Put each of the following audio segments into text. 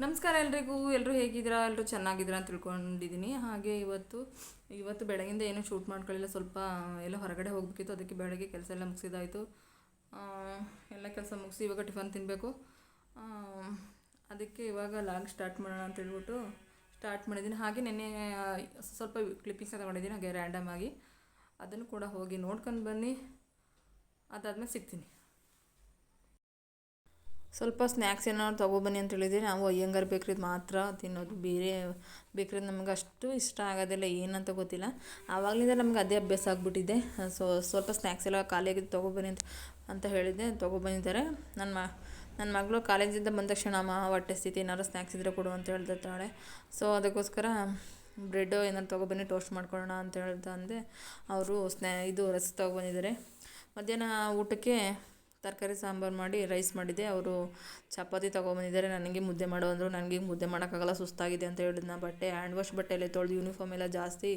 ನಮಸ್ಕಾರ ಎಲ್ರಿಗೂ. ಎಲ್ಲರೂ ಹೇಗಿದ್ದೀರಾ? ಎಲ್ಲರೂ ಚೆನ್ನಾಗಿದ್ದೀರಾ ಅಂತ ತಿಳ್ಕೊಂಡಿದ್ದೀನಿ. ಹಾಗೆ ಇವತ್ತು ಬೆಳಗಿಂದ ಏನೂ ಶೂಟ್ ಮಾಡ್ಕೊಳ್ಳಿಲ್ಲ. ಸ್ವಲ್ಪ ಎಲ್ಲ ಹೊರಗಡೆ ಹೋಗಬೇಕಿತ್ತು. ಅದಕ್ಕೆ ಬೆಳಗ್ಗೆ ಕೆಲಸ ಎಲ್ಲ ಮುಗಿಸಿದಾಯಿತು. ಎಲ್ಲ ಕೆಲಸ ಮುಗಿಸಿ ಇವಾಗ ಟಿಫನ್ ತಿನ್ನಬೇಕು. ಅದಕ್ಕೆ ಇವಾಗ ಲಾಗ್ ಸ್ಟಾರ್ಟ್ ಮಾಡೋಣ ಅಂತ ಹೇಳ್ಬಿಟ್ಟು ಸ್ಟಾರ್ಟ್ ಮಾಡಿದ್ದೀನಿ. ಹಾಗೆ ನೆನ್ನೆ ಸ್ವಲ್ಪ ಕ್ಲಿಪ್ಪಿಂಗ್ಸ್ ತಗೊಂಡಿದ್ದೀನಿ, ಹಾಗೆ ರ್ಯಾಂಡಮ್ ಆಗಿ ಅದನ್ನು ಕೂಡ ಹೋಗಿ ನೋಡ್ಕೊಂಡು ಬನ್ನಿ. ಅದಾದಮೇಲೆ ಸಿಗ್ತೀನಿ. ಸ್ವಲ್ಪ ಸ್ನ್ಯಾಕ್ಸ್ ಏನಾದ್ರು ತೊಗೊಬನ್ನಿ ಅಂತ ಹೇಳಿದರೆ ನಾವು ಅಯ್ಯಂಗಾರ್ ಬೇಕ್ರಿದು ಮಾತ್ರ ತಿನ್ನೋದು. ಬೇರೆ ಬೇಕ್ರಿದು ನಮಗೆ ಅಷ್ಟು ಇಷ್ಟ ಆಗೋದಿಲ್ಲ, ಏನಂತ ಗೊತ್ತಿಲ್ಲ. ಆವಾಗಲಿಂದ ನಮ್ಗೆ ಅದೇ ಅಭ್ಯಾಸ ಆಗಿಬಿಟ್ಟಿದೆ. ಸ್ವಲ್ಪ ಸ್ನ್ಯಾಕ್ಸ್ ಎಲ್ಲ ಖಾಲಿಯಾಗಿದ್ದು ತೊಗೊಬನ್ನಿ ಅಂತ ಹೇಳಿದ್ದೆ, ತೊಗೊಬಂದಿದ್ದಾರೆ. ನನ್ನ ಮಗಳು ಕಾಲೇಜಿಂದ ಬಂದ ತಕ್ಷಣ ಅಮ್ಮ ಹೊಟ್ಟೆ ಸ್ಥಿತಿ ಏನಾದ್ರು ಸ್ನ್ಯಾಕ್ಸ್ ಇದ್ದರೆ ಕೊಡು ಅಂತ ಹೇಳ್ತಿರ್ತಾಳೆ. ಸೊ ಅದಕ್ಕೋಸ್ಕರ ಬ್ರೆಡ್ಡು ಏನಾದ್ರು ತೊಗೊಬನ್ನಿ, ಟೋಸ್ಟ್ ಮಾಡ್ಕೊಳ್ಳೋಣ ಅಂತ ಹೇಳ್ತಾ ಅಂದೆ. ಅವರು ಇದು ರಸ್ಕ್ ತೊಗೊಬಂದಿದ್ದಾರೆ. ಮಧ್ಯಾಹ್ನ ಊಟಕ್ಕೆ ತರಕಾರಿ ಸಾಂಬಾರು ಮಾಡಿ ರೈಸ್ ಮಾಡಿದ್ದೆ. ಅವರು ಚಪಾತಿ ತೊಗೊಬಂದಿದ್ದಾರೆ. ನನಗೆ ಮುದ್ದೆ ಮಾಡೋ ಅಂದರು. ನನಗೆ ಮುದ್ದೆ ಮಾಡೋಕ್ಕಾಗಲ್ಲ, ಸುಸ್ತಾಗಿದೆ ಅಂತ ಹೇಳಿದ್ನ. ಹ್ಯಾಂಡ್ ವಾಶ್ ಬಟ್ಟೆ ತೊಳೆದು ಯೂನಿಫಾರ್ಮ್ ಎಲ್ಲ ಜಾಸ್ತಿ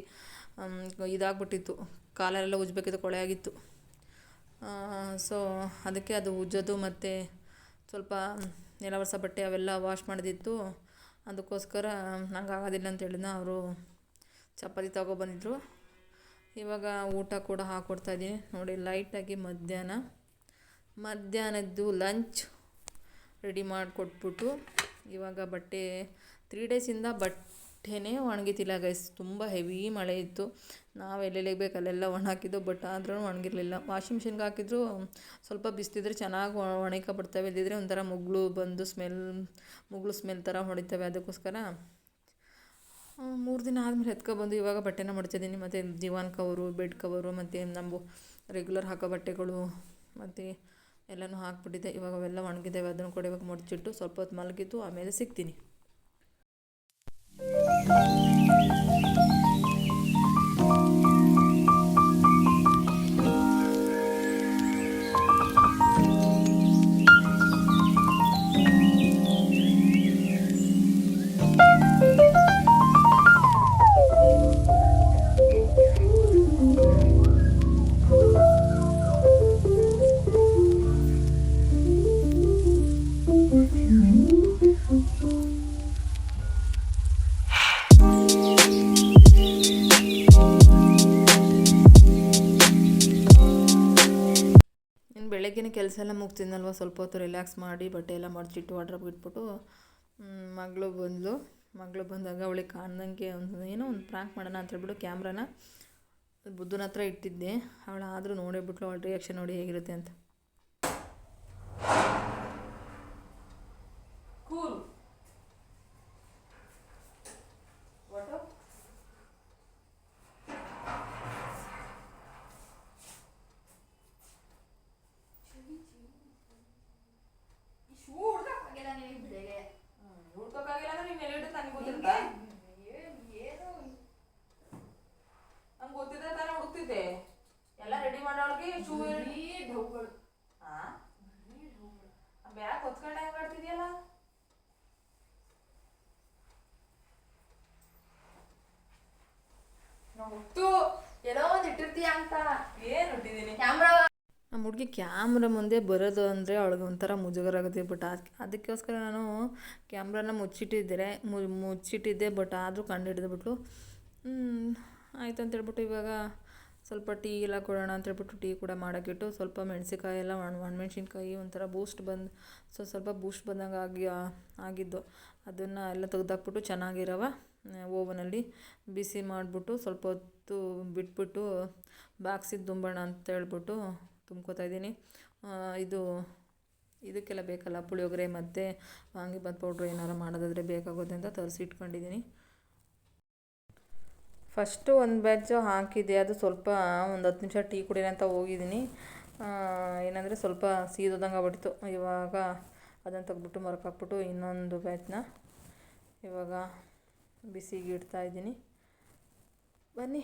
ಇದಾಗ್ಬಿಟ್ಟಿತ್ತು, ಕಾಲರೆಲ್ಲ ಉಜ್ಬೇಕಿತ್ತು, ಕೊಳೆ ಆಗಿತ್ತು. ಸೊ ಅದಕ್ಕೆ ಅದು ಉಜ್ಜೋದು ಮತ್ತು ಸ್ವಲ್ಪ ನೆಲ ಒರೆಸೋ ಬಟ್ಟೆ ಅವೆಲ್ಲ ವಾಶ್ ಮಾಡಿದಿತ್ತು. ಅದಕ್ಕೋಸ್ಕರ ನಂಗೆ ಆಗೋದಿಲ್ಲ ಅಂತ ಹೇಳಿದ್ನ. ಅವರು ಚಪಾತಿ ತೊಗೊಬಂದಿದ್ರು. ಇವಾಗ ಊಟ ಕೂಡ ಹಾಕ್ಕೊಡ್ತಾಯಿದ್ದೀನಿ ನೋಡಿ. ಲೈಟಾಗಿ ಮಧ್ಯಾಹ್ನದ್ದು ಲಂಚ್ ರೆಡಿ ಮಾಡಿಕೊಟ್ಬಿಟ್ಟು ಇವಾಗ ಬಟ್ಟೆ 3 ಡೇಸಿಂದ ಬಟ್ಟೆನೇ ಒಣಗಿತಿಲ್ಲ ಗೈಸ್. ತುಂಬ ಹೆವಿ ಮಳೆ ಇತ್ತು. ನಾವು ಎಲ್ಲೆಲ್ಲಿಗೆ ಬೇಕು ಅಲ್ಲೆಲ್ಲ ಹಾಕಿದ್ದು, ಬಟ್ ಆದ್ರೂ ಒಣಗಿರಲಿಲ್ಲ. ವಾಷಿಂಗ್ ಮಿಷಿನ್ಗೆ ಹಾಕಿದ್ರು ಸ್ವಲ್ಪ ಬಿಸ್ತಿದ್ರೆ ಚೆನ್ನಾಗಿ ಒಣಗಿಕೊಬಿಡ್ತವೆ. ಇದ್ದಿದ್ರೆ ಒಂಥರ ಮುಗ್ಳು ಸ್ಮೆಲ್ ಥರ ಹೊಡಿತವೆ. ಅದಕ್ಕೋಸ್ಕರ 3 ದಿನ ಆದಮೇಲೆ ಎತ್ಕೊಬಂದು ಇವಾಗ ಬಟ್ಟೆನ ಮಡ್ತಿದ್ದೀನಿ. ಮತ್ತು ದಿವಾನ್ ಕವರು, ಬೆಡ್ ಕವರು, ಮತ್ತು ನಮ್ಮ ರೆಗ್ಯುಲರ್ ಹಾಕೋ ಬಟ್ಟೆಗಳು ಮತ್ತು ಎಲ್ಲನೂ ಹಾಕ್ಬಿಟ್ಟಿದ್ದೆ. ಇವಾಗ ಅವೆಲ್ಲ ಒಣಗಿದ್ದಾವೆ. ಅದನ್ನು ಕೂಡ ಇವಾಗ ಮುಡ್ಚಿಟ್ಟು ಸ್ವಲ್ಪ ಹೊತ್ತು ಮಲಗಿದ್ದು ಆಮೇಲೆ ಸಿಗ್ತೀನಿ. ಬೆಳಗ್ಗಿನ ಕೆಲಸ ಎಲ್ಲ ಮುಗ್ತಿದ್ನಲ್ವ, ಸ್ವಲ್ಪ ಹೊತ್ತು ರಿಲ್ಯಾಕ್ಸ್ ಮಾಡಿ ಬಟ್ಟೆ ಎಲ್ಲ ಮಡಚಿಟ್ಟು ವಾಡ್ರಾಪ್ ಇಟ್ಬಿಟ್ಟು ಮಗಳು ಬಂದಾಗ ಅವಳಿಗೆ ಕಾಣ್ದಂಗೆ ಏನೋ ಒಂದು ಪ್ರ್ಯಾಂಕ್ ಮಾಡೋಣ ಅಂತ ಹೇಳ್ಬಿಟ್ಟು ಕ್ಯಾಮ್ರಾನ ಬುದ್ಧನ ಹತ್ರ ಇಟ್ಟಿದ್ದೆ. ಅವಳಾದರೂ ನೋಡಿಬಿಟ್ಲು. ಅವಳ ರಿಯಾಕ್ಷನ್ ನೋಡಿ ಹೇಗಿರುತ್ತೆ ಅಂತ. ಎಲ್ಲ ರೆಡಿ ಮಾಡೋಳಿಗೆ ಶೂ ಢೌಗಳು ಬ್ಯಾಗ್ ಹೊತ್ಕೊಂಡು ಹೆಂಗೆ ಮಾಡ್ತಿದ್ಯಲ್ಲ. ಹೊತ್ತು ಎಲ್ಲೋ ಒಂದು ಇಟ್ಟಿರ್ತೀಯ ಅಂತ ಏನು ಇಟ್ಟಿದ್ದೀನಿ. ನಮ್ಮ ಹುಡುಗಿ ಕ್ಯಾಮ್ರಾ ಮುಂದೆ ಬರೋದು ಅಂದರೆ ಅವಳಿಗೆ ಒಂಥರ ಮುಜುಗರ ಆಗುತ್ತೆ. ಬಟ್ ಅದಕ್ಕೋಸ್ಕರ ನಾನು ಕ್ಯಾಮ್ರಾನ ಮುಚ್ಚಿಟ್ಟಿದ್ದೆ. ಬಟ್ ಆದರೂ ಕಂಡು ಹಿಡಿದ್ಬಿಟ್ಲು. ಆಯ್ತು ಅಂತೇಳ್ಬಿಟ್ಟು ಇವಾಗ ಸ್ವಲ್ಪ ಟೀ ಎಲ್ಲ ಕೊಡೋಣ ಅಂತೇಳ್ಬಿಟ್ಟು ಟೀ ಕೂಡ ಮಾಡೋಕ್ಕಿಟ್ಟು ಸ್ವಲ್ಪ ಮೆಣಸಿನ್ಕಾಯಿ ಎಲ್ಲ ಒಣಮೆಣ್ಸಿನ್ಕಾಯಿ ಒಂಥರ ಸ್ವಲ್ಪ ಬೂಸ್ಟ್ ಬಂದಂಗೆ ಆಗಿದ್ದು ಅದನ್ನು ಎಲ್ಲ ತೆಗ್ದಾಕ್ಬಿಟ್ಟು ಚೆನ್ನಾಗಿರವ ಓವನಲ್ಲಿ ಬಿಸಿ ಮಾಡಿಬಿಟ್ಟು ಸ್ವಲ್ಪ ಹೊತ್ತು ಬಿಟ್ಬಿಟ್ಟು ಬಾಕ್ಸಿಗೆ ತುಂಬೋಣ ಅಂತ ಹೇಳ್ಬಿಟ್ಟು ತುಂಬ್ಕೋತಾ ಇದ್ದೀನಿ. ಇದಕ್ಕೆಲ್ಲ ಬೇಕಲ್ಲ ಪುಳಿಯೋಗರೆ ಮತ್ತು ವಾಂಗಿಬಾತ್ ಪೌಡ್ರು ಏನಾರು ಮಾಡೋದಾದರೆ ಬೇಕಾಗುತ್ತೆ ಅಂತ ತರಿಸಿ ಇಟ್ಕೊಂಡಿದ್ದೀನಿ. ಫಸ್ಟು ಒಂದು ಬ್ಯಾಚು ಹಾಕಿದ್ದೆ. ಅದು ಸ್ವಲ್ಪ ಒಂದು 10 ನಿಮಿಷ ಟೀ ಕುಡಿಯೋಣ ಅಂತ ಹೋಗಿದ್ದೀನಿ. ಏನಂದರೆ ಸ್ವಲ್ಪ ಸೀದೋದಂಗೆ ಆಗ್ಬಿಟ್ಟಿತ್ತು. ಇವಾಗ ಅದನ್ನು ತೆಗ್ದ್ಬಿಟ್ಟು ಮರಕ್ಕೆ ಹಾಕ್ಬಿಟ್ಟು ಇನ್ನೊಂದು ಬ್ಯಾಚ್ನ ಇವಾಗ ಬಿಸಿಗೆ ಇಡ್ತಾಯಿದ್ದೀನಿ. ಬನ್ನಿ,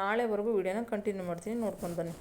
ನಾಳೆವರೆಗೂ ವಿಡಿಯೋನ ಕಂಟಿನ್ಯೂ ಮಾಡ್ತೀನಿ, ನೋಡ್ಕೊಂಡು ಬನ್ನಿ.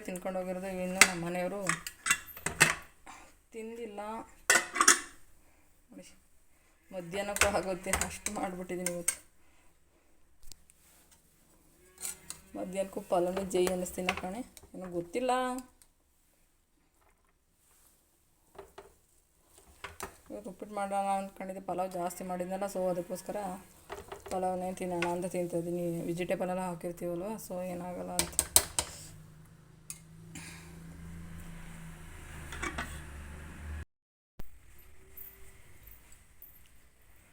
ಒಬ್ಬರೇ ತಿನ್ಕೊಂಡು ಹೋಗಿರೋದು, ಇನ್ನು ನಮ್ಮ ಮನೆಯವರು ತಿಂದಿಲ್ಲ ನೋಡಿ. ಮಧ್ಯಾಹ್ನಕ್ಕೂ ಆಗುತ್ತೆ ಅಷ್ಟು ಮಾಡಿಬಿಟ್ಟಿದ್ದೀನಿ ಇವತ್ತು. ಮಧ್ಯಾಹ್ನಕ್ಕೂ ಪಲಾವ್ನೇ ಜೈ ಅನ್ನಿಸ್ತೀನಿ ಕಣೆ, ಏನೋ ಗೊತ್ತಿಲ್ಲ. ಇವತ್ತು ಉಪ್ಪಿಟ್ಟು ಮಾಡೋಣ ಅಂದ್ಕೊಂಡಿದ್ದೆ, ಪಲಾವ್ ಜಾಸ್ತಿ ಮಾಡಿದ್ನಲ್ಲ, ಸೊ ಅದಕ್ಕೋಸ್ಕರ ಪಲಾವ್ನೇ ತಿನ್ನೋಣ ಅಂತ ತಿಂತಿದ್ದೀನಿ. ವೆಜಿಟೇಬಲ್ ಎಲ್ಲ ಹಾಕಿರ್ತೀವಲ್ವ, ಸೊ ಏನಾಗಲ್ಲ ಅಂತ.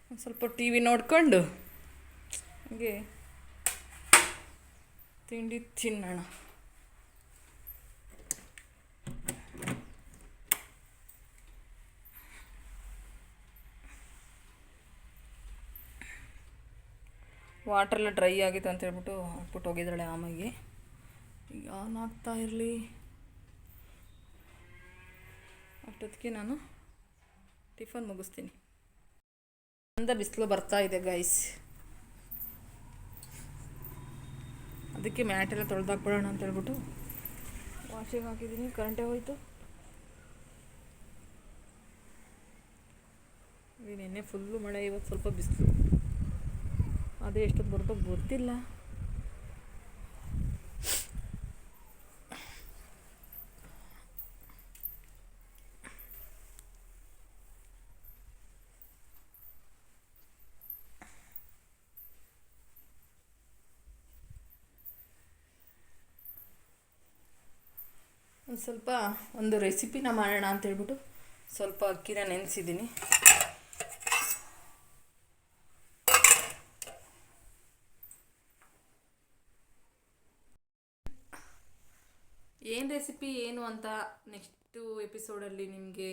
ಒಂದು ಸ್ವಲ್ಪ ಟಿ ವಿ ನೋಡ್ಕೊಂಡು ಹಾಗೆ ತಿಂಡಿ ತಿನ್ನೋಣ. ವಾಟ್ರೆಲ್ಲ ಡ್ರೈ ಆಗಿತ್ತು ಅಂತ ಹೇಳ್ಬಿಟ್ಟು ಹಾಕ್ಬಿಟ್ಟು ಹೋಗಿದ್ದಾಳೆ ಆಮೇಲೆ. ಈಗ ಆನ್ ಆಗ್ತಾ ಇರಲಿ, ಅಷ್ಟೊತ್ತಿಗೆ ನಾನು ಟಿಫನ್ ಮುಗಿಸ್ತೀನಿ. ಅಂದ ಬಿಸಿಲು ಬರ್ತಾ ಇದೆ ಗೈಸ್, ಅದಕ್ಕೆ ಮ್ಯಾಟೆಲ್ಲ ತೊಳೆದಾಕ್ಬಿಡೋಣ ಅಂತ ಹೇಳ್ಬಿಟ್ಟು ವಾಷಿಗೆ ಹಾಕಿದ್ದೀನಿ. ಕರೆಂಟೇ ಹೋಯ್ತು. ನಿನ್ನೆ ಫುಲ್ಲು ಮಳೆ, ಇವತ್ತು ಸ್ವಲ್ಪ ಬಿಸಿಲು. ಅದೇ ಎಷ್ಟೊತ್ತು ಬರುತ್ತೋ ಗೊತ್ತಿಲ್ಲ. ಒಂದು ರೆಸಿಪಿನ ಮಾಡೋಣ ಅಂತೇಳ್ಬಿಟ್ಟು ಸ್ವಲ್ಪ ಅಕ್ಕಿನ ನೆನೆಸಿದ್ದೀನಿ. ಏನು ರೆಸಿಪಿ ಏನು ಅಂತ ನೆಕ್ಸ್ಟು ಎಪಿಸೋಡಲ್ಲಿ ನಿಮಗೆ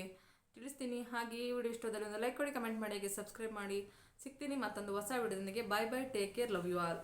ತಿಳಿಸ್ತೀನಿ. ಹಾಗೆ ಈ ವಿಡಿಯೋ ಇಷ್ಟೋದಲ್ಲಿ ಒಂದು ಲೈಕ್ ಕೊಡಿ, ಕಮೆಂಟ್ ಮಾಡಿ, ಹಾಗೆ ಸಬ್ಸ್ಕ್ರೈಬ್ ಮಾಡಿ. ಸಿಗ್ತೀನಿ ಮತ್ತೊಂದು ಹೊಸ ವಿಡಿಯೋದೊಂದಿಗೆ. Bye bye, take care, love you all.